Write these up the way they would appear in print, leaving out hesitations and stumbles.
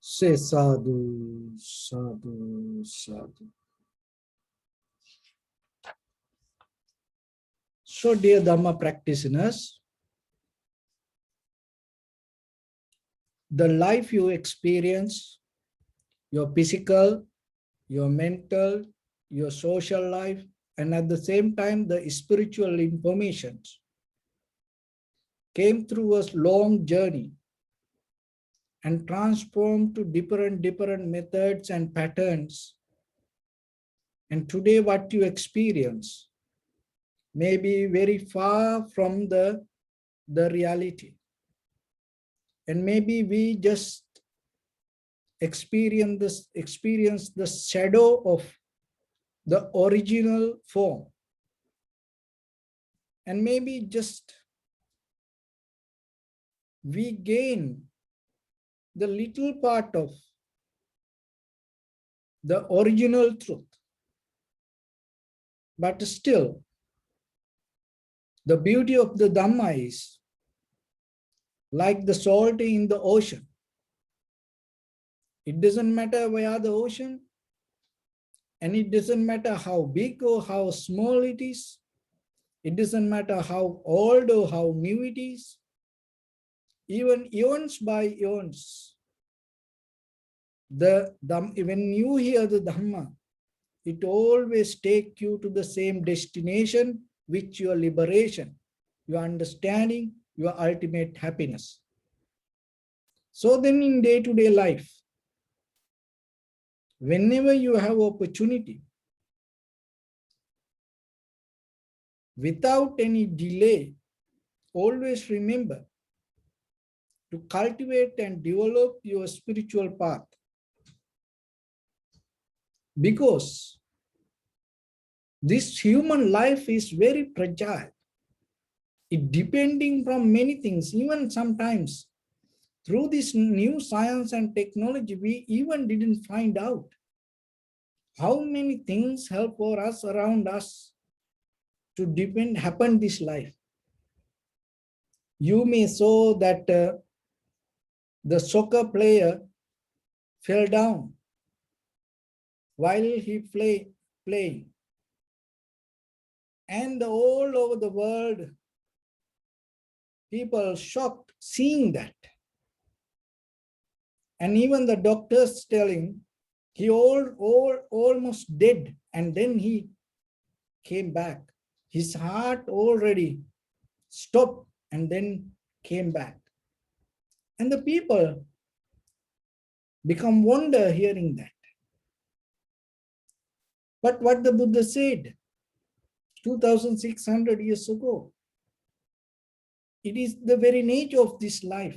Say sadhu, sadhu, sadhu. So, dear Dharma practitioners, the life you experience, your physical, your mental, your social life, and at the same time, the spiritual information came through a long journey and transformed to different methods and patterns. And today, what you experience may be very far from the reality. And maybe we just experience the shadow of the original form. And maybe just we gain the little part of the original truth. But still, the beauty of the Dhamma is like the salt in the ocean. It doesn't matter where the ocean, and it doesn't matter how big or how small it is. It doesn't matter how old or how new it is. Even eons by eons, when you hear the Dhamma, it always takes you to the same destination, which your liberation, your understanding, your ultimate happiness. So then in day-to-day life, whenever you have opportunity, without any delay, always remember to cultivate and develop your spiritual path. Because this human life is very fragile. It depending from many things, even sometimes through this new science and technology, we even didn't find out how many things help for us around us to happen this life. You may saw that the soccer player fell down while he playing. And all over the world, people shocked seeing that. And even the doctors telling he almost dead, and then he came back. His heart already stopped and then came back. And the people become wonder hearing that. But what the Buddha said 2,600 years ago, it is the very nature of this life.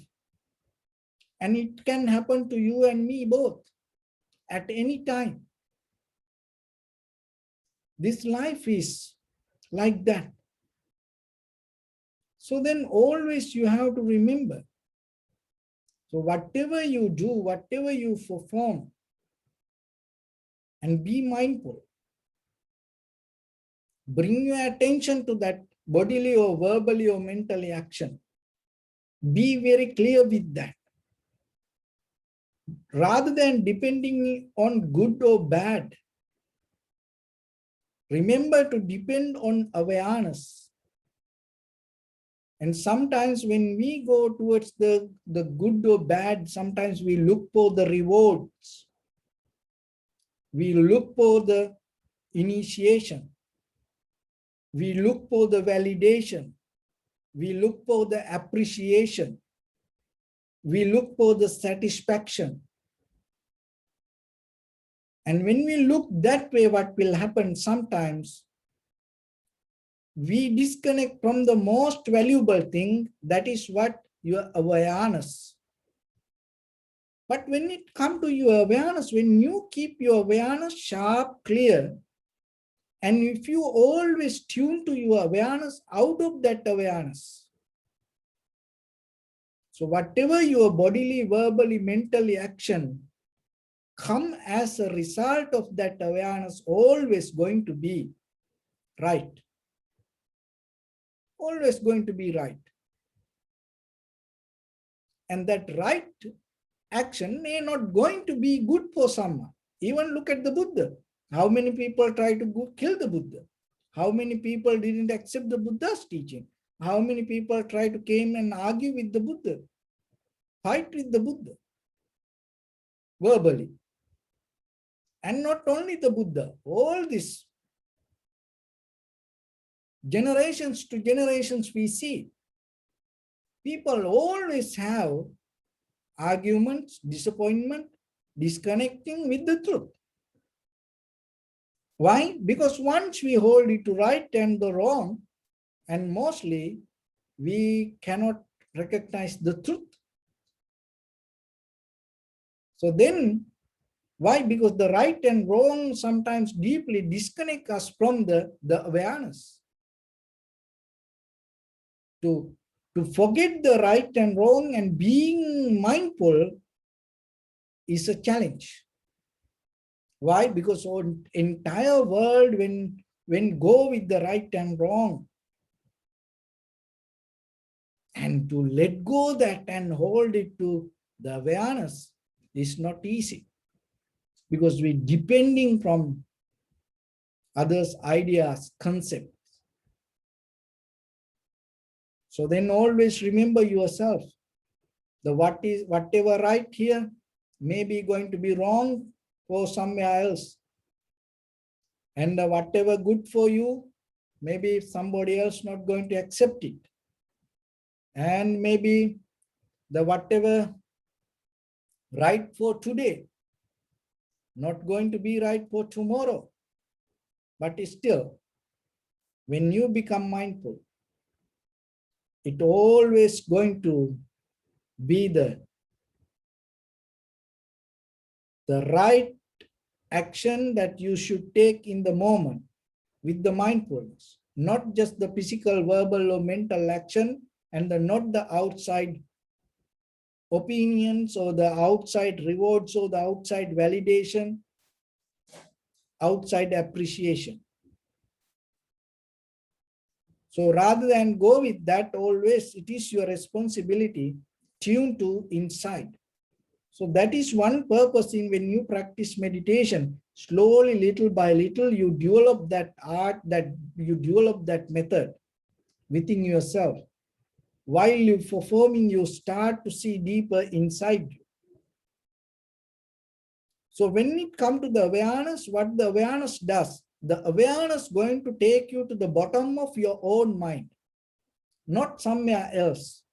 And it can happen to you and me both at any time. This life is like that. So then always you have to remember. So whatever you do, whatever you perform, and be mindful. Bring your attention to that bodily or verbally or mentally action. Be very clear with that. Rather than depending on good or bad, remember to depend on awareness. And sometimes when we go towards the good or bad, sometimes we look for the rewards. We look for the initiation. We look for the validation. We look for the appreciation. We look for the satisfaction. And when we look that way, what will happen sometimes, we disconnect from the most valuable thing, that is what your awareness. But when it comes to your awareness, when you keep your awareness sharp, clear, and if you always tune to your awareness out of that awareness, so whatever your bodily, verbally, mentally action come as a result of that awareness, always going to be right. Always going to be right. And that right action may not going to be good for someone. Even look at the Buddha. How many people try to kill the Buddha? How many people didn't accept the Buddha's teaching? How many people try to came and argue with the Buddha, fight with the Buddha verbally? And not only the Buddha, all this generations to generations we see. People always have arguments, disappointment, disconnecting with the truth. Why? Because once we hold it to right and the wrong, and mostly we cannot recognize the truth. So then, why? Because the right and wrong sometimes deeply disconnect us from the awareness. To forget the right and wrong and being mindful is a challenge. Why? Because our entire world, when go with the right and wrong, and to let go that and hold it to the awareness is not easy, because we're depending from others' ideas, concepts. So then always remember yourself. The whatever right here may be going to be wrong for somewhere else. And whatever good for you, maybe somebody else not going to accept it. And maybe the whatever right for today, not going to be right for tomorrow. But still, when you become mindful, it always going to be the right action that you should take in the moment with the mindfulness, not just the physical, verbal, or mental action, and not the outside opinions or the outside rewards or the outside validation, outside appreciation. So rather than go with that, always it is your responsibility tune to inside. So that is one purpose in when you practice meditation. Slowly, little by little, you develop that art, that you develop that method within yourself. While you're performing, you start to see deeper inside you. So when it comes to the awareness, what the awareness does, the awareness going to take you to the bottom of your own mind, not somewhere else.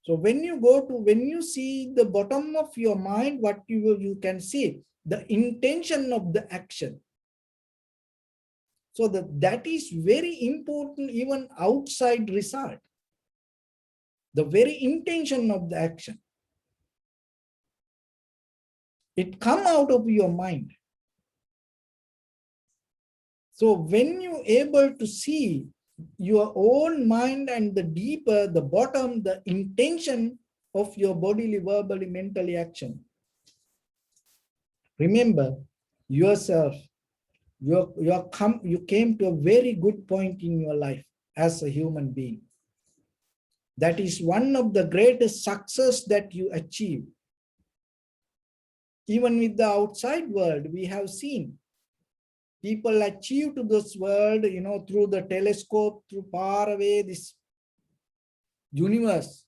So when you see the bottom of your mind, what you can see, the intention of the action. So that is very important, even outside result. The very intention of the action. It come out of your mind. So when you're able to see your own mind and the deeper, the bottom, the intention of your bodily, verbally, mentally action. Remember yourself, you came to a very good point in your life as a human being. That is one of the greatest success that you achieve. Even with the outside world, we have seen people achieve to this world, through the telescope, through far away this universe.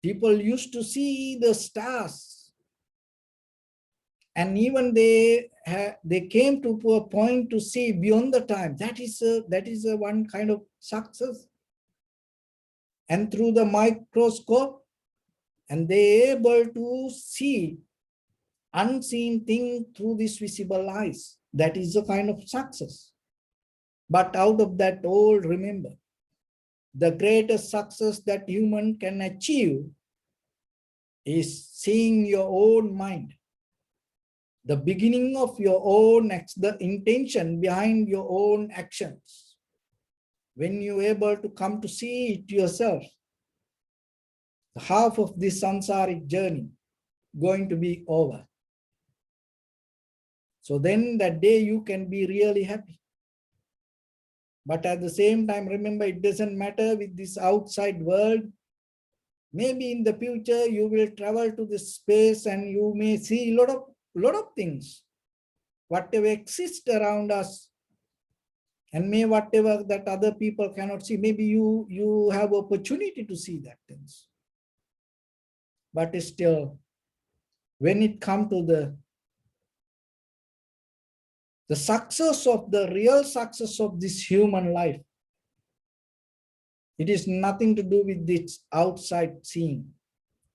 People used to see the stars, and even they came to a point to see beyond the time. That is a one kind of success. And through the microscope, and they able to see unseen thing through these visible eyes. That is a kind of success. But out of that all, remember, the greatest success that human can achieve is seeing your own mind. The beginning of your own, the intention behind your own actions. When you're able to come to see it yourself, half of this samsaric journey going to be over. So then that day you can be really happy. But at the same time, remember, it doesn't matter with this outside world. Maybe in the future you will travel to this space and you may see a lot of things, whatever exists around us, and may whatever that other people cannot see, maybe you have opportunity to see that things. But still, when it comes to the success of the real success of this human life, it is nothing to do with this outside seeing.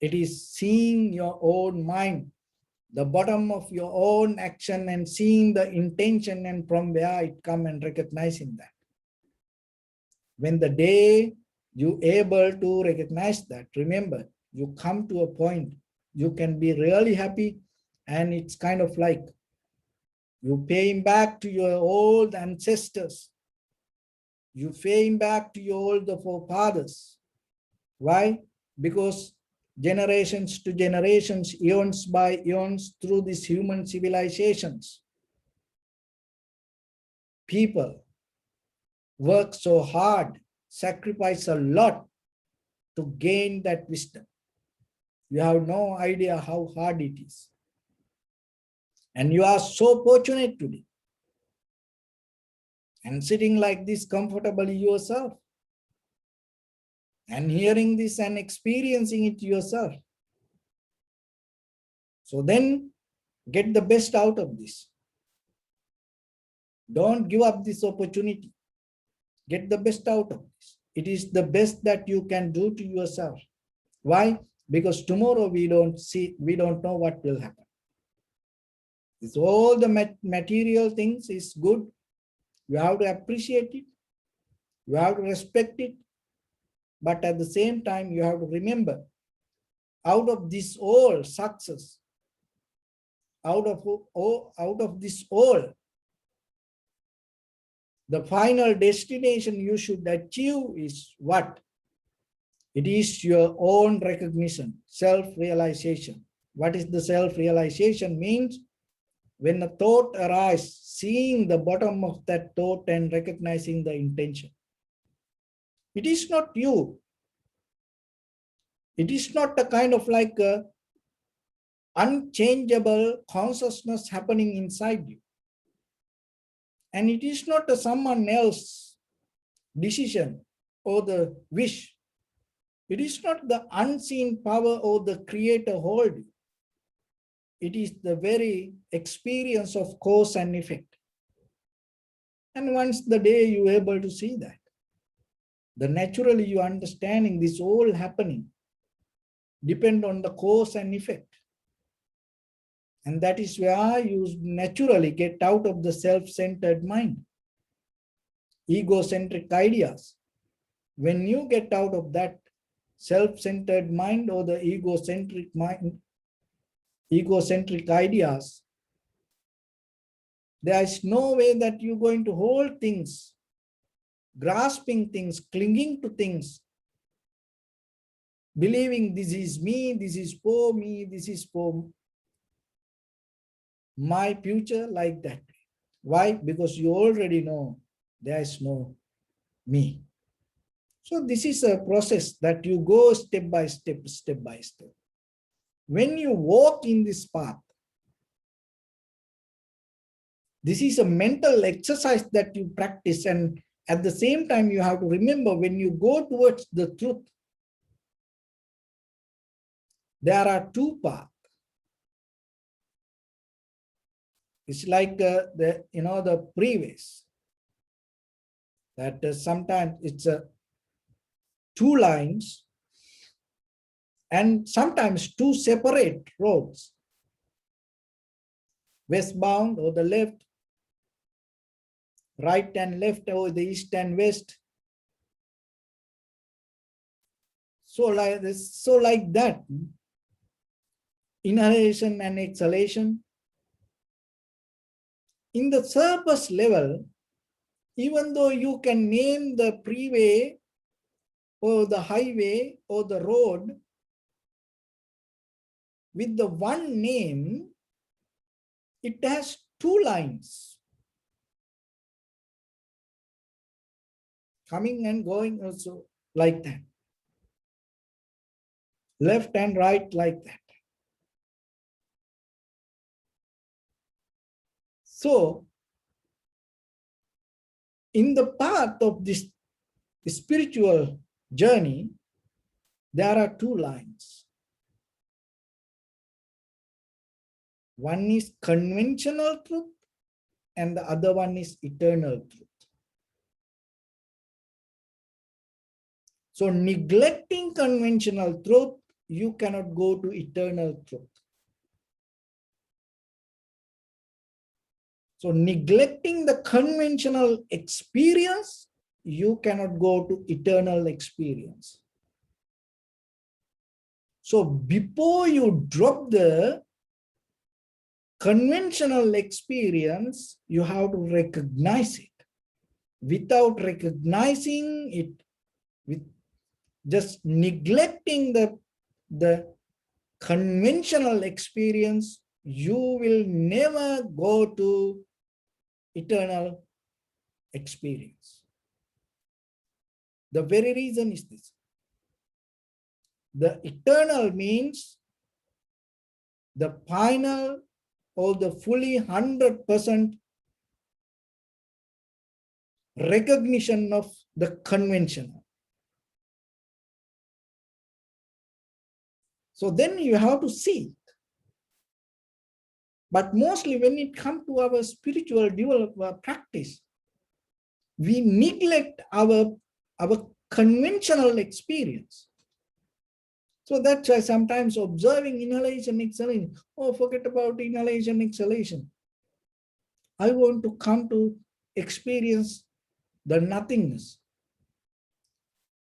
It is seeing your own mind, the bottom of your own action, and seeing the intention and from where it come and recognizing that. When the day you able to recognize that, remember, you come to a point you can be really happy, and it's kind of like you paying back to your old ancestors. You paying back to your old forefathers. Why? Because generations to generations, eons by eons, through these human civilizations, people work so hard, sacrifice a lot to gain that wisdom. You have no idea how hard it is. And you are so fortunate today. And sitting like this comfortably yourself. And hearing this and experiencing it yourself. So then get the best out of this. Don't give up this opportunity. Get the best out of this. It is the best that you can do to yourself. Why? Because tomorrow we don't know what will happen. It's all the material things is good. You have to appreciate it. You have to respect it. But at the same time, you have to remember, out of this all success, out of this all, the final destination you should achieve is what? It is your own recognition, self-realization. What is the self-realization means? When a thought arises, seeing the bottom of that thought and recognizing the intention. It is not you. It is not a kind of like a unchangeable consciousness happening inside you. And it is not a someone else's decision or the wish. It is not the unseen power or the creator hold you. It is the very experience of cause and effect. And once the day you are able to see that, then naturally you understanding this all happening depend on the cause and effect. And that is where you naturally get out of the self-centered mind, egocentric ideas. When you get out of that self-centered mind or the egocentric mind, egocentric ideas, there is no way that you're going to hold things, grasping things, clinging to things, believing this is me, this is for me, this is for my future, like that. Why? Because you already know there is no me. So this is a process that you go step by step, step by step. When you walk in this path, this is a mental exercise that you practice, and at the same time you have to remember, when you go towards the truth, there are two paths. It's like the freeways, that sometimes it's two lines and sometimes two separate roads, westbound or the left, right and left, or the east and west. So like this, so like that, inhalation and exhalation. In the surface level, even though you can name the freeway or the highway or the road with the one name, it has two lines coming and going, also like that. left and right like that. So, in the path of this spiritual journey, there are two lines. One is conventional truth, and the other one is eternal truth. So, neglecting conventional truth, you cannot go to eternal truth. So, neglecting the conventional experience, you cannot go to eternal experience. So, before you drop the conventional experience, you have to recognize it. Without recognizing it, with just neglecting the conventional experience, you will never go to eternal experience. The very reason is this. The eternal means the final or the fully 100% recognition of the conventional. So then you have to see it. But mostly when it comes to our spiritual practice, we neglect our conventional experience. So that's why sometimes observing inhalation, exhalation, oh, forget about inhalation, exhalation. I want to come to experience the nothingness.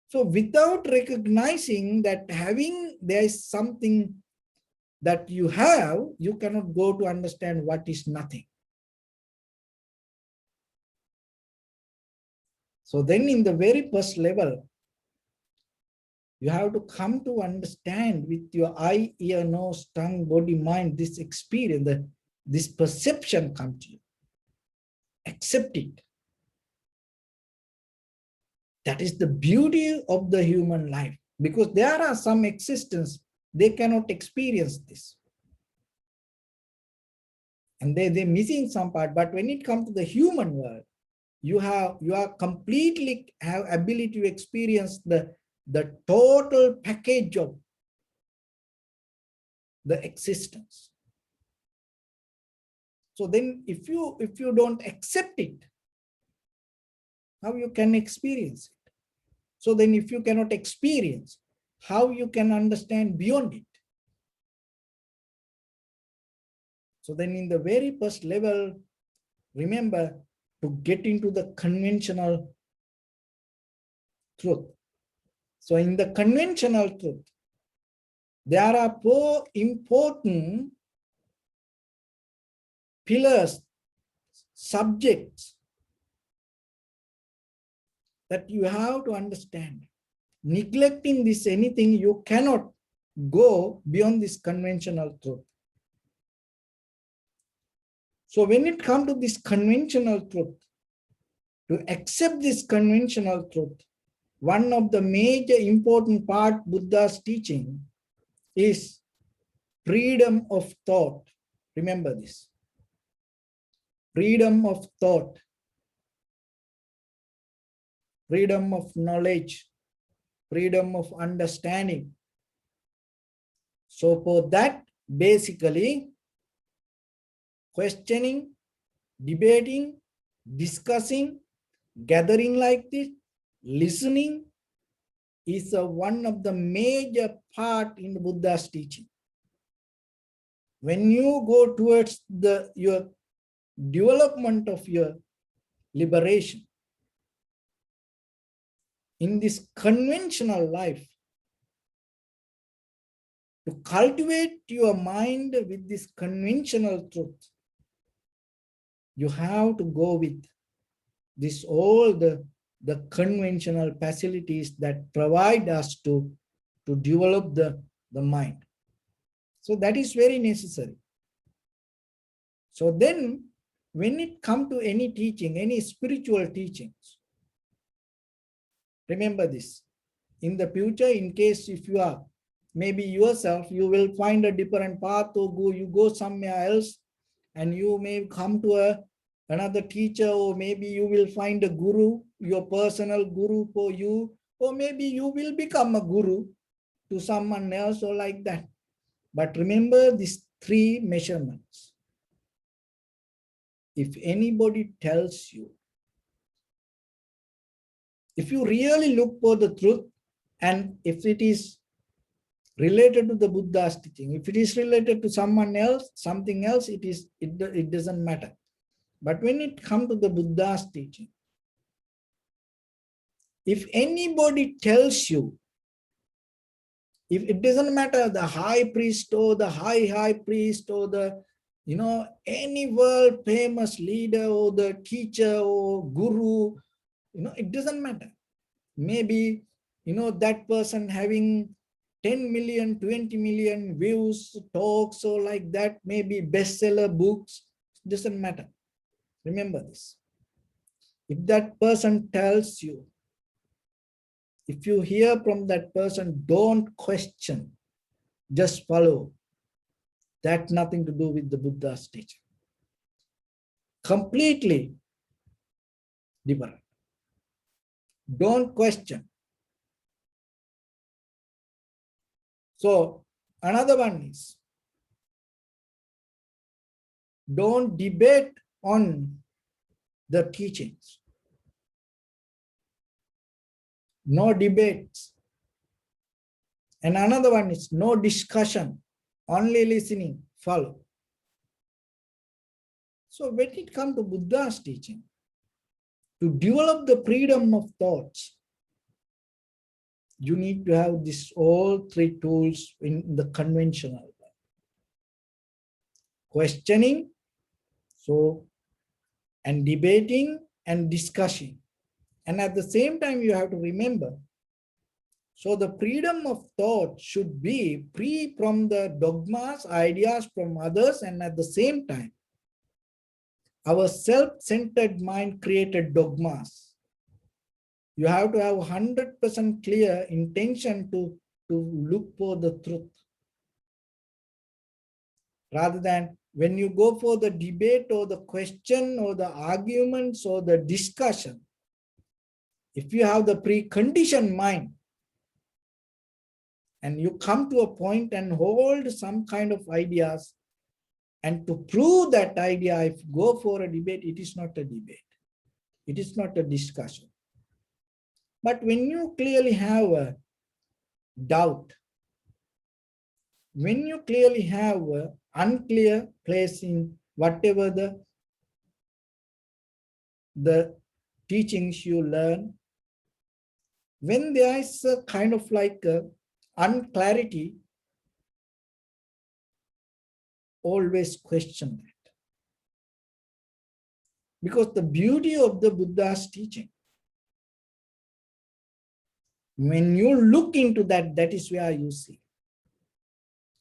So without recognizing that there is something that you have, you cannot go to understand what is nothing. So then in the very first level, you have to come to understand with your eye, ear, nose, tongue, body, mind, this experience, this perception comes to you. Accept it. That is the beauty of the human life, because there are some existence, they cannot experience this. And they're missing some part. But when it comes to the human world, you are completely have ability to experience the total package of the existence. So then if you don't accept it, how you can experience it? So then if you cannot experience, how you can understand beyond it? So then in the very first level, remember to get into the conventional truth. So in the conventional truth, there are four important pillars, subjects that you have to understand. Neglecting this anything, you cannot go beyond this conventional truth. So when it comes to this conventional truth, to accept this conventional truth, one of the major important part Buddha's teaching is freedom of thought. Remember this. Freedom of thought. Freedom of knowledge. Freedom of understanding. So for that, basically, questioning, debating, discussing, gathering like this, listening is one of the major part in the Buddha's teaching. When you go towards your development of your liberation, in this conventional life, to cultivate your mind with this conventional truth, you have to go with this all the conventional facilities that provide us to develop the mind. So that is very necessary. So then when it comes to any teaching, any spiritual teachings, remember this. In the future, in case if you are maybe yourself, you will find a different path, or you go somewhere else, and you may come to another teacher, or maybe you will find a guru, your personal guru for you, or maybe you will become a guru to someone else, or like that. But remember these three measurements. If anybody tells you, if you really look for the truth, and if it is related to the Buddha's teaching, if it is related to someone else, something else, it doesn't matter. But when it comes to the Buddha's teaching, if anybody tells you, if it doesn't matter the high priest or the high priest or the, any world famous leader or the teacher or guru, it doesn't matter. Maybe, that person having 10 million, 20 million views, talks, or like that, maybe bestseller books, doesn't matter. Remember this. If that person tells you, if you hear from that person, don't question, just follow. That nothing to do with the Buddha's teaching. Completely different. Don't question. So another one is, don't debate on the teachings. No debates. And another one is no discussion, only listening, follow. So when it comes to Buddha's teaching, to develop the freedom of thoughts, you need to have this all three tools in the conventional way. Questioning, and debating and discussing. And at the same time, you have to remember, so the freedom of thought should be free from the dogmas, ideas from others, and at the same time, our self-centered mind created dogmas. You have to have 100% clear intention to look for the truth. Rather than when you go for the debate or the question or the arguments or the discussion, if you have the preconditioned mind, and you come to a point and hold some kind of ideas, and to prove that idea, if you go for a debate, it is not a debate. It is not a discussion. But when you clearly have a doubt, when you clearly have an unclear place in whatever the teachings you learn, when there is a kind of like unclarity, always question that. Because the beauty of the Buddha's teaching, when you look into that, that is where you see.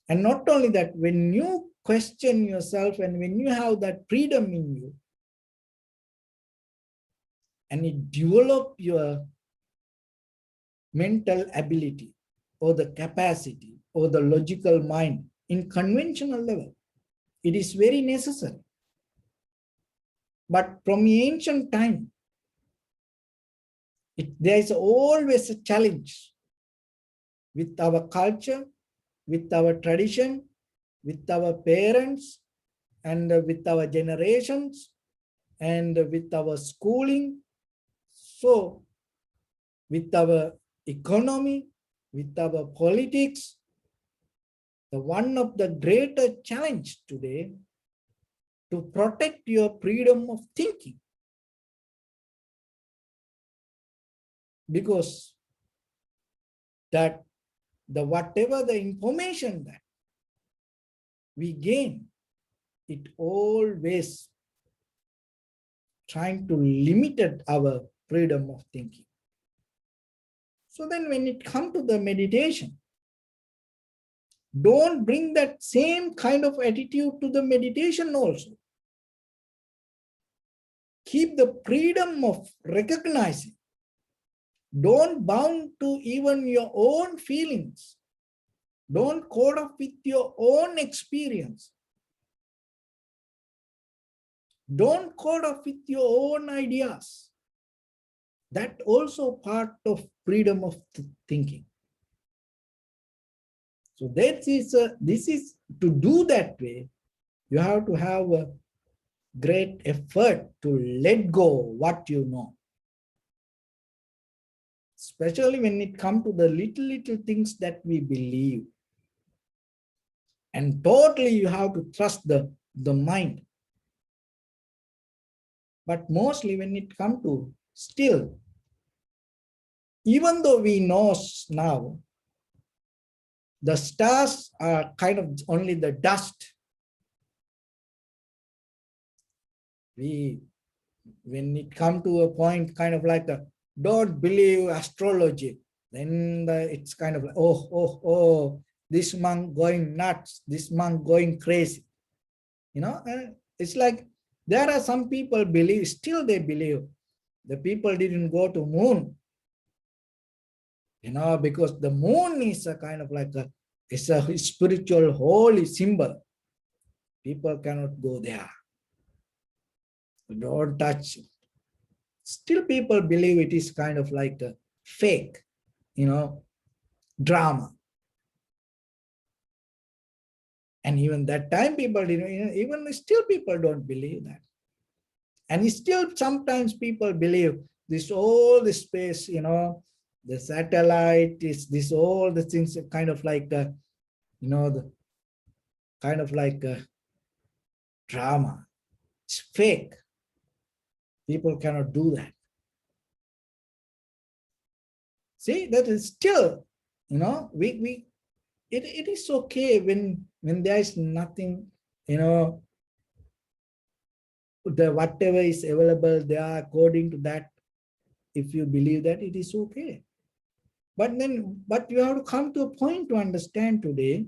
And not only that, when you question yourself and when you have that freedom in you, and it develop your mental ability or the capacity or the logical mind in conventional level, it is very necessary. But from ancient time, there is always a challenge with our culture, with our tradition, with our parents, and with our generations, and with our schooling. So, with our economy, with our politics, the one of the greater challenge today to protect your freedom of thinking. Because that whatever the information that we gain, it always trying to limit our freedom of thinking. So then when it comes to the meditation, don't bring that same kind of attitude to the meditation also. Keep the freedom of recognizing. Don't bound to even your own feelings. Don't code up with your own experience. Don't code up with your own ideas. That also part of freedom of thinking. So this is to do that way, you have to have a great effort to let go what you know. Especially when it comes to the little things that we believe. And totally you have to trust the mind. But mostly when it comes to still, even though we know now, the stars are kind of only the dust. When it comes to a point, kind of like don't believe astrology, then it's kind of like, oh, this monk going nuts, this monk going crazy. And it's like there are some people believe, still they believe the people didn't go to moon, because the moon is a kind of like it's a spiritual holy symbol. People cannot go there. Don't touch it. Still people believe it is kind of like a fake, drama. And even that time people didn't, even still people don't believe that. And still sometimes people believe this all the space, the satellite is this all the things kind of like, the kind of like a drama. It's fake. People cannot do that. See, that is still, it is okay when there is nothing, whatever is available there according to that. If you believe that, it is okay. But you have to come to a point to understand today,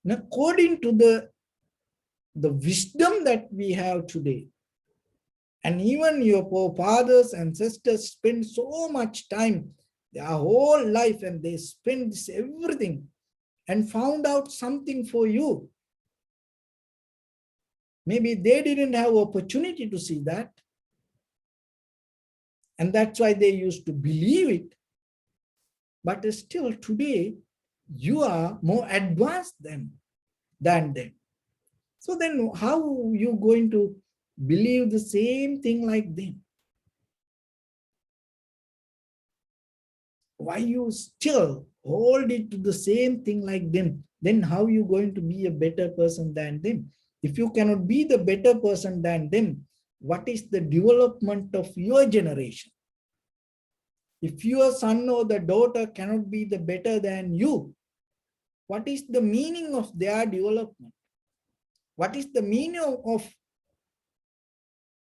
according to the wisdom that we have today, and even your forefathers and ancestors spend so much time, their whole life, and they spend this everything and found out something for you. Maybe they didn't have opportunity to see that. And that's why they used to believe it. But still today, you are more advanced than them. So then how are you going to believe the same thing like them? Why you still hold it to the same thing like them? Then how are you going to be a better person than them? If you cannot be the better person than them, what is the development of your generation? If your son or the daughter cannot be the better than you, what is the meaning of their development? What is the meaning of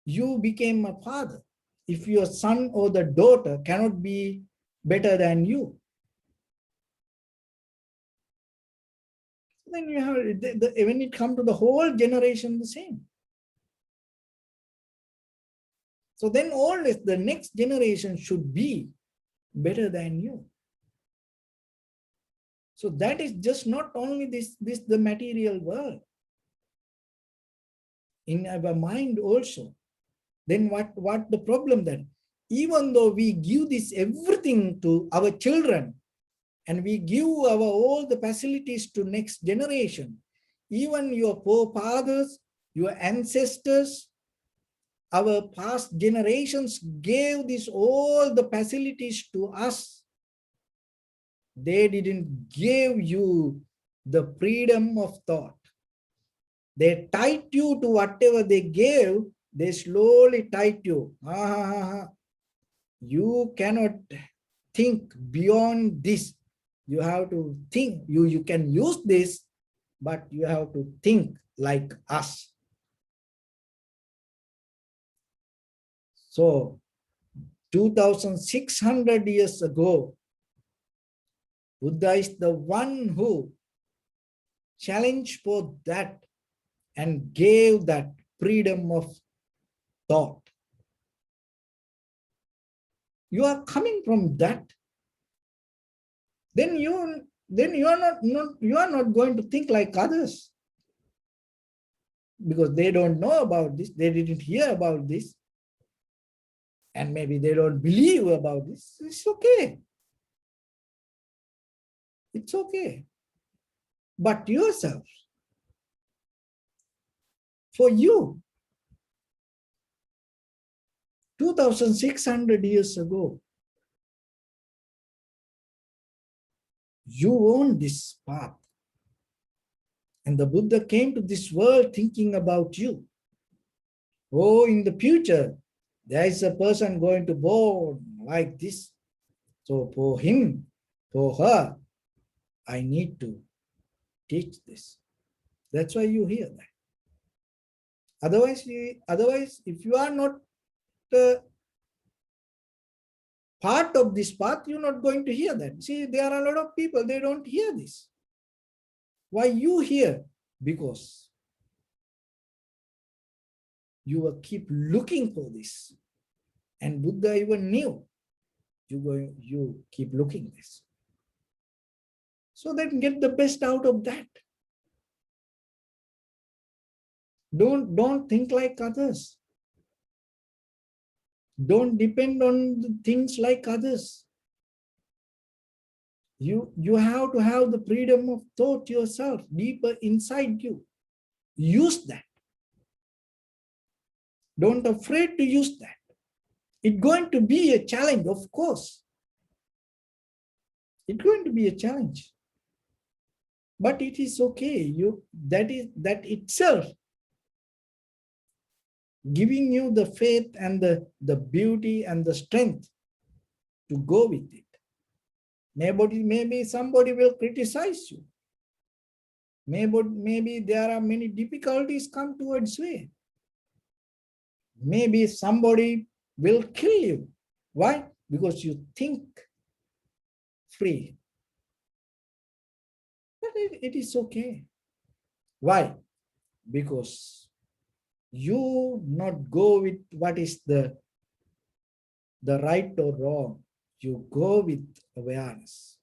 you became a father? If your son or the daughter cannot be better than you, then you have, when it comes to the whole generation, the same. So then always the next generation should be better than you. So that is just not only the material world. In our mind also. Then what the problem then? Even though we give this everything to our children, and we give all the facilities to next generation, even your forefathers, your ancestors, our past generations gave this all the facilities to us. They didn't give you the freedom of thought. They tied you to whatever they gave. They slowly tied you. You cannot think beyond this. You have to think. You can use this, but you have to think like us. So 2,600 years ago, Buddha is the one who challenged for that and gave that freedom of thought. You are coming from that. then you are not going to think like others, because they don't know about this, they didn't hear about this, and maybe they don't believe about this. It's okay. It's okay. But yourself, for you, 2,600 years ago, you own this path. And the Buddha came to this world thinking about you. Oh, in the future, there is a person going to born like this. So for him, for her, I need to teach this. That's why you hear that. Otherwise, if you are not part of this path, you're not going to hear that. See, there are a lot of people, they don't hear this. Why you hear? Because you will keep looking for this. And Buddha even knew you keep looking this. So then get the best out of that. Don't think like others. Don't depend on things like others. You have to have the freedom of thought yourself, deeper inside you. Use that. Don't afraid to use that. It's going to be a challenge, of course. It's going to be a challenge. But it is okay. That itself giving you the faith and the beauty and the strength to go with it. Maybe somebody will criticize you. Maybe there are many difficulties come towards way. Maybe somebody will kill you. Why? Because you think free. But it is okay. Why? Because you not go with what is the right or wrong. You go with awareness.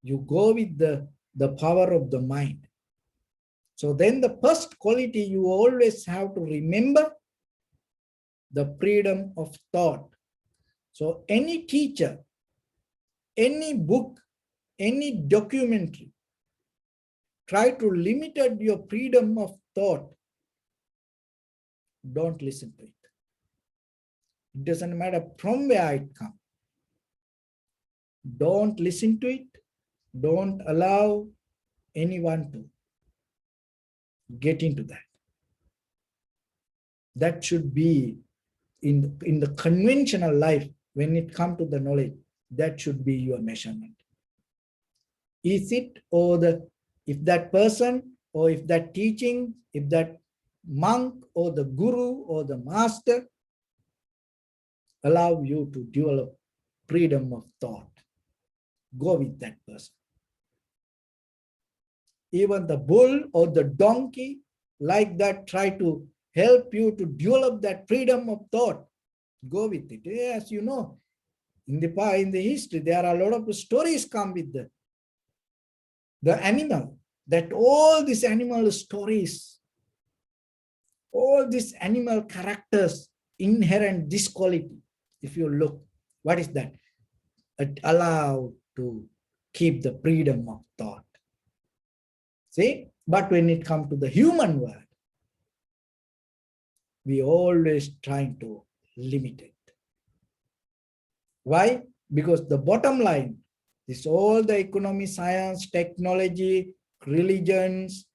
You go with the power of the mind. So then the first quality you always have to remember, the freedom of thought. So any teacher, any book, any documentary, try to limit your freedom of thought. Don't listen to it. It doesn't matter from where it comes. Don't listen to it. Don't allow anyone to get into that. That should be in the conventional life, when it comes to the knowledge, that should be your measurement. Is it, or if that person, or if that teaching, if that monk or the guru or the master allow you to develop freedom of thought, go with that person. Even the bull or the donkey like that try to help you to develop that freedom of thought, go with it. As you know, in the history, there are a lot of stories come with the animal, that all these animal stories, all these animal characters inherent this quality. If you look, what is that? It allow to keep the freedom of thought. See, but when it comes to the human world, we always trying to limit it. Why? Because the bottom line is all the economy, science, technology, religions,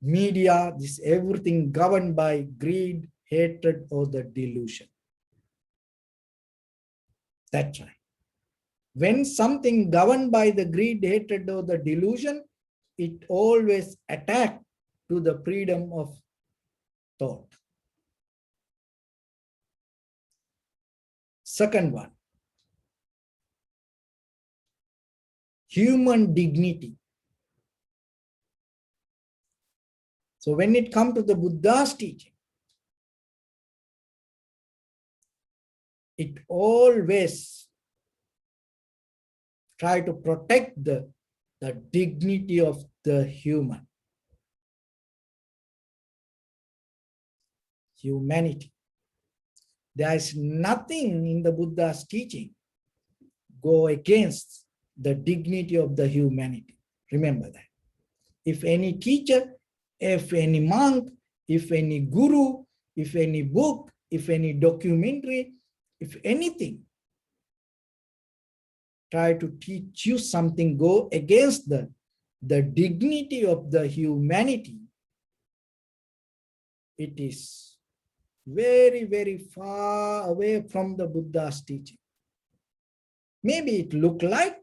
media, this everything governed by greed, hatred, or the delusion. That's right. When something governed by the greed, hatred, or the delusion, it always attacks to the freedom of thought. Second one, human dignity. So when it comes to the Buddha's teaching, it always try to protect the dignity of the humanity. There is nothing in the Buddha's teaching go against the dignity of the humanity. Remember that. If any teacher, if any monk, if any guru, if any book, if any documentary, if anything, try to teach you something go against the dignity of the humanity, it is very, very far away from the Buddha's teaching. Maybe it look like,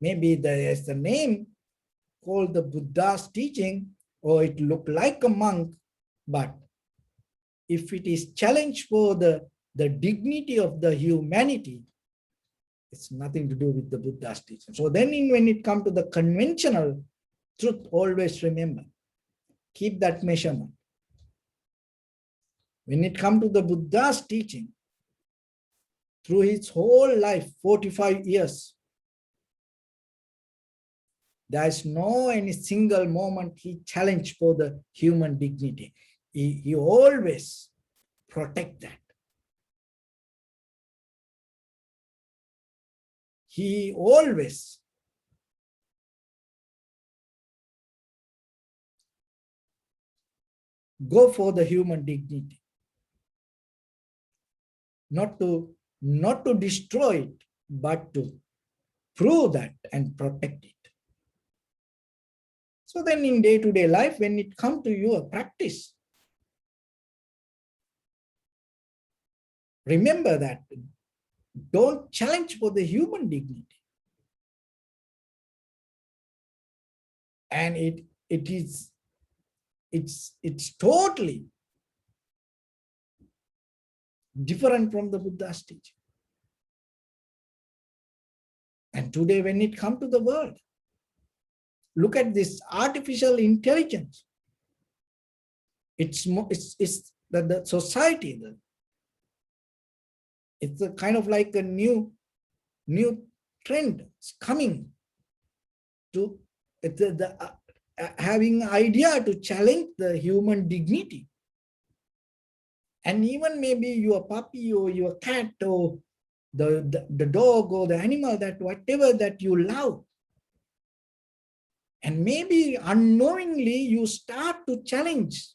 maybe there is a name called the Buddha's teaching, or it look like a monk, but if it is challenge for the dignity of the humanity, it's nothing to do with the Buddha's teaching. So then when it comes to the conventional truth, always remember, keep that measurement. When it comes to the Buddha's teaching, through his whole life, 45 years, there is no any single moment he challenged for the human dignity. He always protect that. He always go for the human dignity. Not to destroy it, but to prove that and protect it. So then in day-to-day life, when it comes to your practice, remember that don't challenge for the human dignity. And it's totally different from the Buddha's teaching. And today, when it comes to the world, look at this artificial intelligence. It's the society. It's a kind of like a new trend. It's coming to having idea to challenge the human dignity. And even maybe your puppy or your cat or the dog or the animal, that whatever that you love, and maybe unknowingly you start to challenge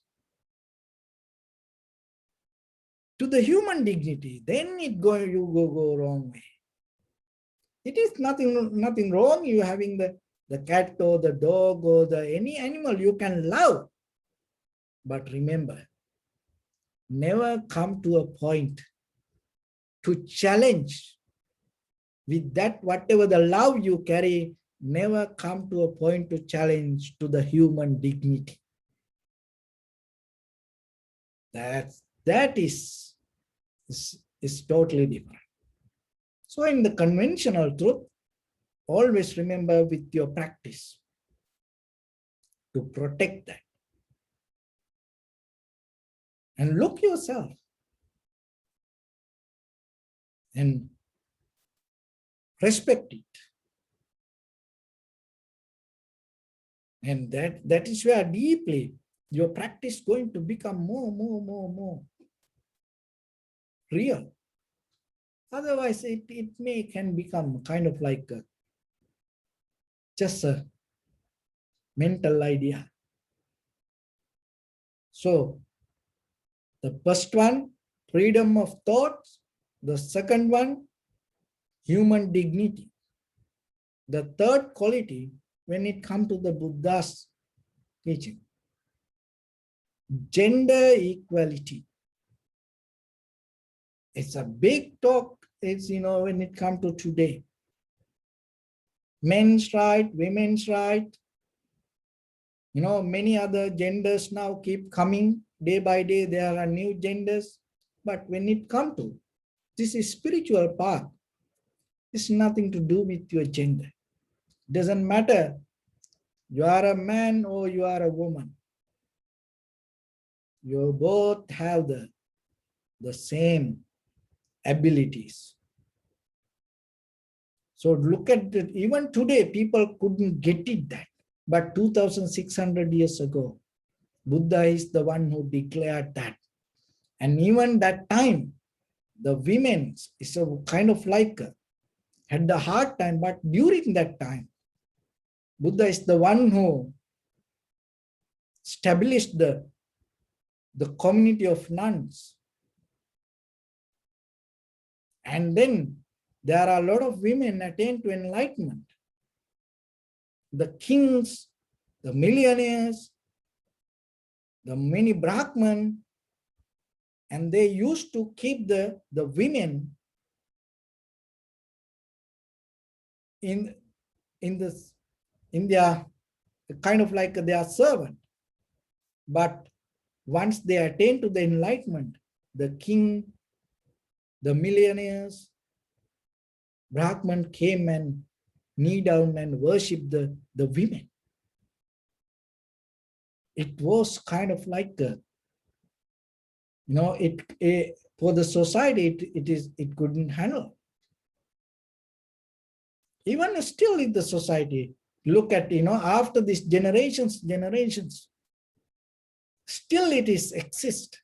to the human dignity, then you go wrong way. It is nothing wrong you having the cat or the dog or any animal you can love. But remember, never come to a point to challenge with that whatever the love you carry, never come to a point to challenge to the human dignity. That is totally different. So in the conventional truth, always remember with your practice to protect that. And look yourself and respect it. And that is where deeply your practice is going to become more real. Otherwise, it can become kind of like just a mental idea. So, the first one, freedom of thoughts. The second one, human dignity. The third quality, when it comes to the Buddha's teaching, gender equality. It's a big talk. It's, when it comes to today. Men's right, women's right. Many other genders now keep coming. Day by day, there are new genders. But when it comes to this is spiritual path, it's nothing to do with your gender. Doesn't matter. You are a man or you are a woman. You both have the same abilities. So look at it, even today, people couldn't get it that. But 2,600 years ago, Buddha is the one who declared that. And even that time, the women is a kind of like had a hard time, but during that time, Buddha is the one who established the community of nuns. And then there are a lot of women attained to enlightenment. The kings, the millionaires, the many Brahman, and they used to keep the women in their kind of like their servant. But once they attain to the enlightenment, the king, the millionaires, Brahman came and knee down and worship the women. It was kind of like for the society it couldn't handle. Even still in the society, look at after these generations, still it is exist.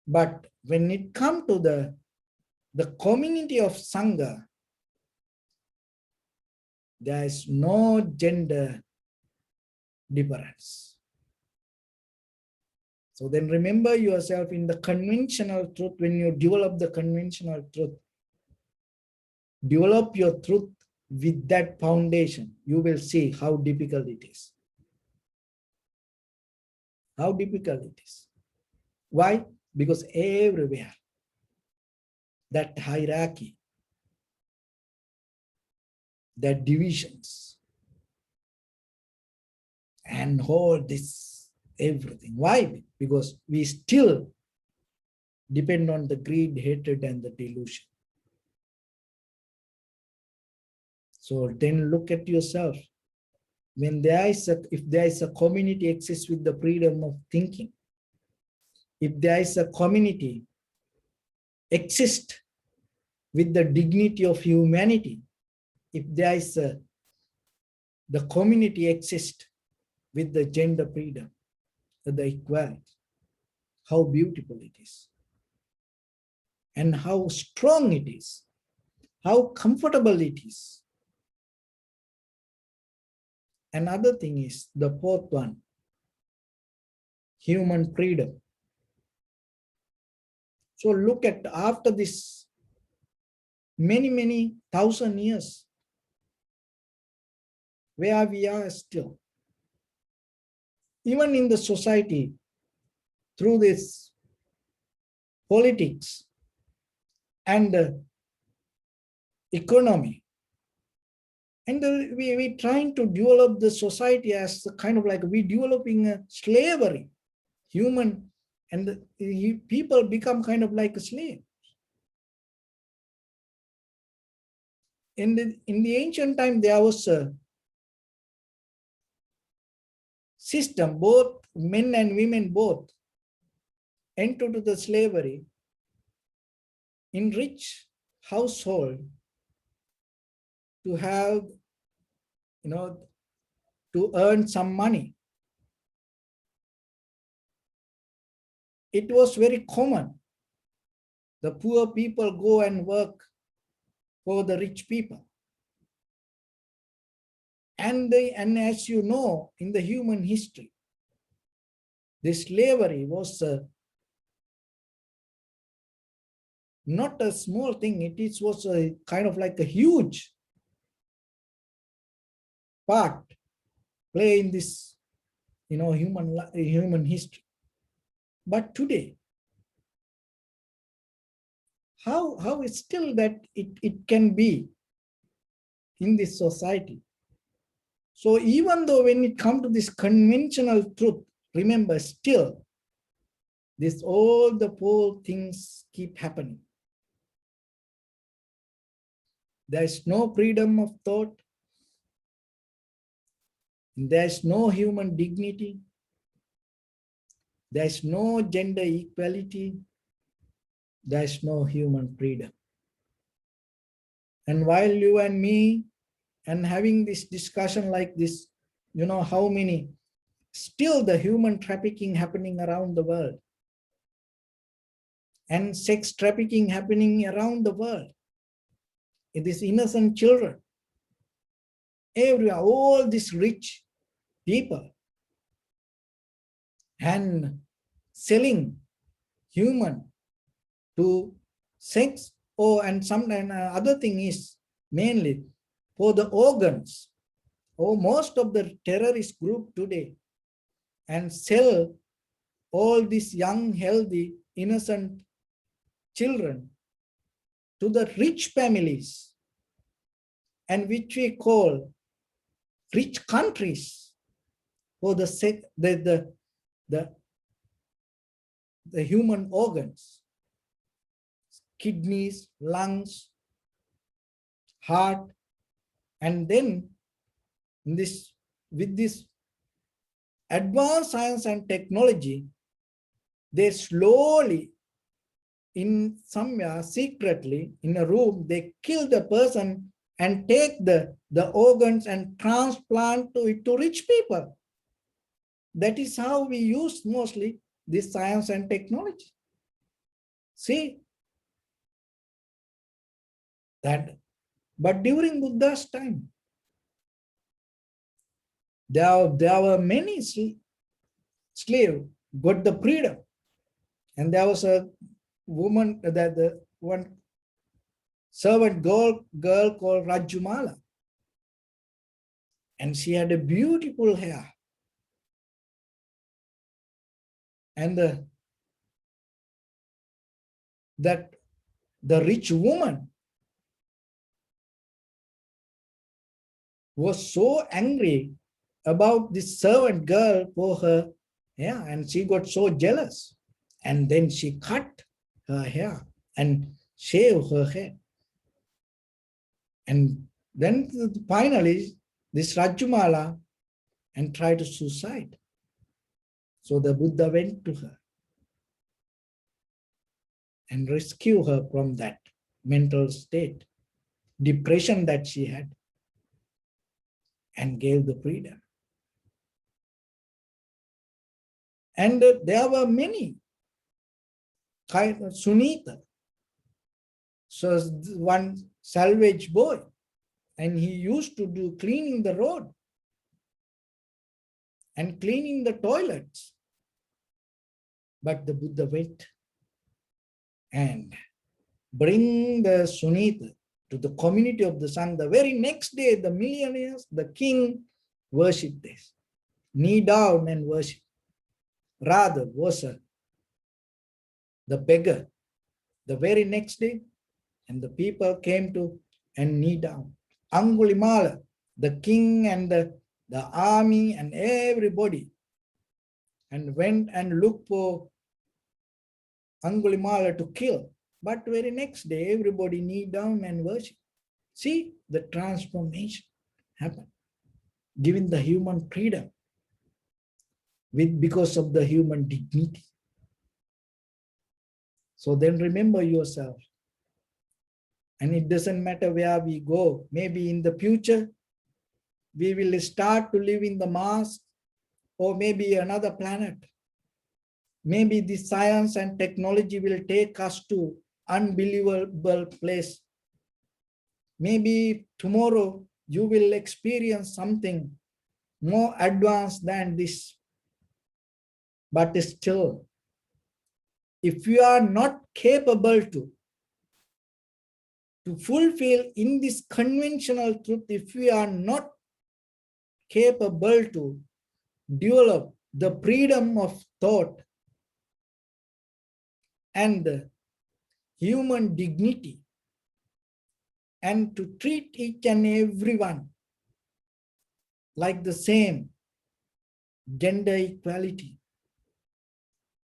But when it comes to the community of Sangha, there is no gender difference. So then remember yourself in the conventional truth. When you develop the conventional truth, develop your truth with that foundation, you will see how difficult it is. How difficult it is. Why? Because everywhere, that hierarchy, that divisions, and all this, everything. Why? Because we still depend on the greed, hatred, and the delusion. So then look at yourself. When if there is a community exists with the freedom of thinking, if there is a community exists with the dignity of humanity, if there is the community exists with the gender freedom, the equality, how beautiful it is, and how strong it is, how comfortable it is. Another thing is the fourth one, human freedom. So look at after this many thousand years, where we are still. Even in the society, through this politics and economy, and we trying to develop the society as kind of like we developing a slavery, human, and people become kind of like a slave. In the ancient time, there was a system, both men and women both entered the slavery. In rich household, to have, to earn some money. It was very common. The poor people go and work for the rich people. And as you know, in the human history, the slavery was not a small thing. It was a kind of like a huge part play in this, human history. But today, how is still that it can be in this society? So even though when it comes to this conventional truth, remember still, all the four things keep happening. There is no freedom of thought. There is no human dignity. There is no gender equality. There is no human freedom. And while you and me and having this discussion like this, you know how many, still the human trafficking happening around the world and sex trafficking happening around the world. It is innocent children, everywhere, all these rich people and selling human to sex. Oh, and some other thing is mainly for the organs. Oh, most of the terrorist group today and sell all these young, healthy, innocent children to the rich families, and which we call rich countries for the the human organs, kidneys, lungs, heart, and then this with this advanced science and technology, they slowly, in somewhere secretly in a room, they kill the person and take the organs and transplant to it to rich people. That is how we use mostly this science and technology. See that, but during Buddha's time, there were many slaves got the freedom, and there was a woman, that the one servant girl called Rajumala, and she had a beautiful hair, and that the rich woman was so angry about this servant girl for her hair, and she got so jealous, and then she cut her hair and shaved her head. And then finally this Rajumala and tried to suicide. So the Buddha went to her and rescued her from that mental state, depression that she had, and gave the freedom. And there were many kind of Sunita. So one salvage boy, and he used to do cleaning the road and cleaning the toilets. But the Buddha went and bring the Sunita to the community of the Sangha. The very next day, the millionaires, the king worshipped this, knee down and worship. Rather was the beggar the very next day, and the people came to and knee down. Angulimala, the king and the army and everybody, and went and looked for Angulimala to kill. But very next day, everybody knee down and worship. See, the transformation happened, giving the human freedom because of the human dignity. So then remember yourself. And it doesn't matter where we go. Maybe in the future, we will start to live in the Mars, or maybe another planet. Maybe the science and technology will take us to unbelievable place. Maybe tomorrow you will experience something more advanced than this. But still, if you are not capable to fulfill in this conventional truth, if we are not capable to develop the freedom of thought and the human dignity, and to treat each and everyone like the same, gender equality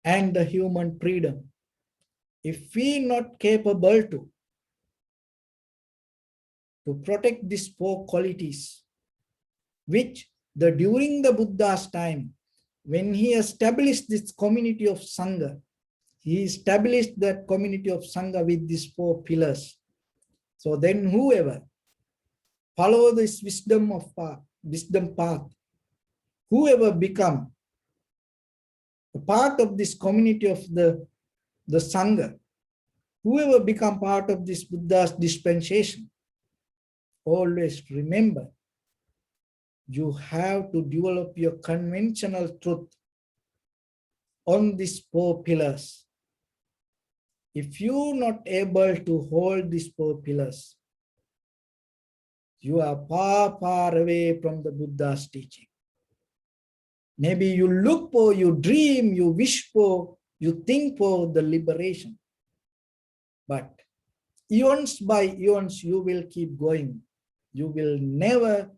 and the human freedom, if we not capable to protect these four qualities, which during the Buddha's time, when he established this community of Sangha, he established that community of Sangha with these four pillars. So then whoever follow this wisdom path, whoever become a part of this community of the Sangha, whoever become part of this Buddha's dispensation, always remember, you have to develop your conventional truth on these 4 pillars. If you're not able to hold these 4 pillars, you are far, far away from the Buddha's teaching. Maybe you look for, you dream, you wish for, you think for the liberation. But eons by eons, you will keep going. You will never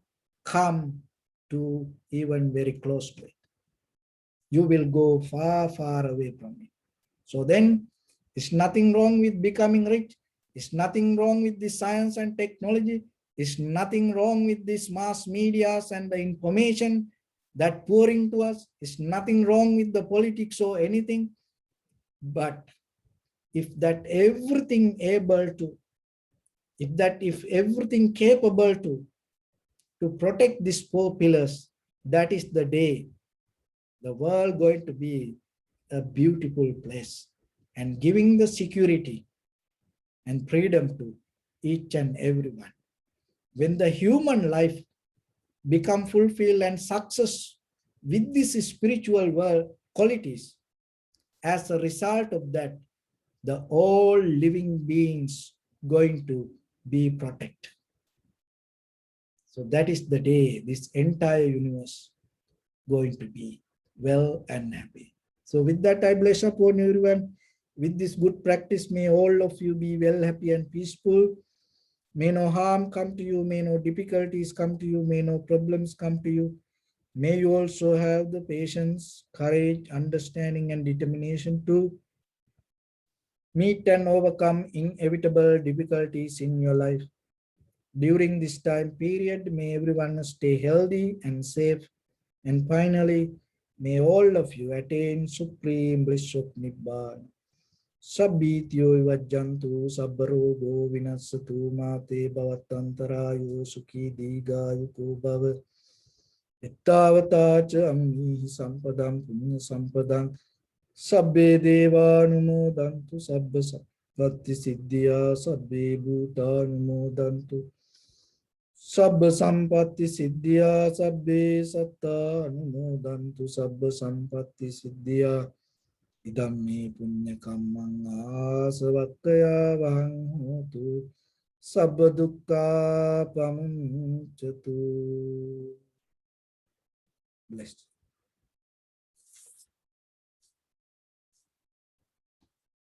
come to even very close to it. You will go far, far away from it. So then, it's nothing wrong with becoming rich. It's nothing wrong with the science and technology. It's nothing wrong with this mass medias and the information that pouring to us. It's nothing wrong with the politics or anything. But if everything capable to protect these 4 pillars, that is the day the world going to be a beautiful place, and giving the security and freedom to each and everyone. When the human life become fulfilled and success with these spiritual world qualities, as a result of that, the all living beings going to be protected. So that is the day this entire universe going to be well and happy. So with that, I bless upon everyone. With this good practice, may all of you be well, happy and peaceful. May no harm come to you, may no difficulties come to you, may no problems come to you. May you also have the patience, courage, understanding and determination to meet and overcome inevitable difficulties in your life. During this time period, may everyone stay healthy and safe. And finally, may all of you attain supreme bliss of Nibbana. Sabbityo vajjantu sabbarogo vinassatu mate bhavatantarayo sukhi digayuko bhava. Ittavata cha ammihi sampadam punya sampadam sabbe devanumodantu sabba sabbati siddhya sabbe bhutanumodantu sabba sampatti siddhya sabbe satta anumodantu sabba sampatti siddhya idam me punya kammang asavakkaya vahang hotu sabba dukkha pamuncatu. Blessed.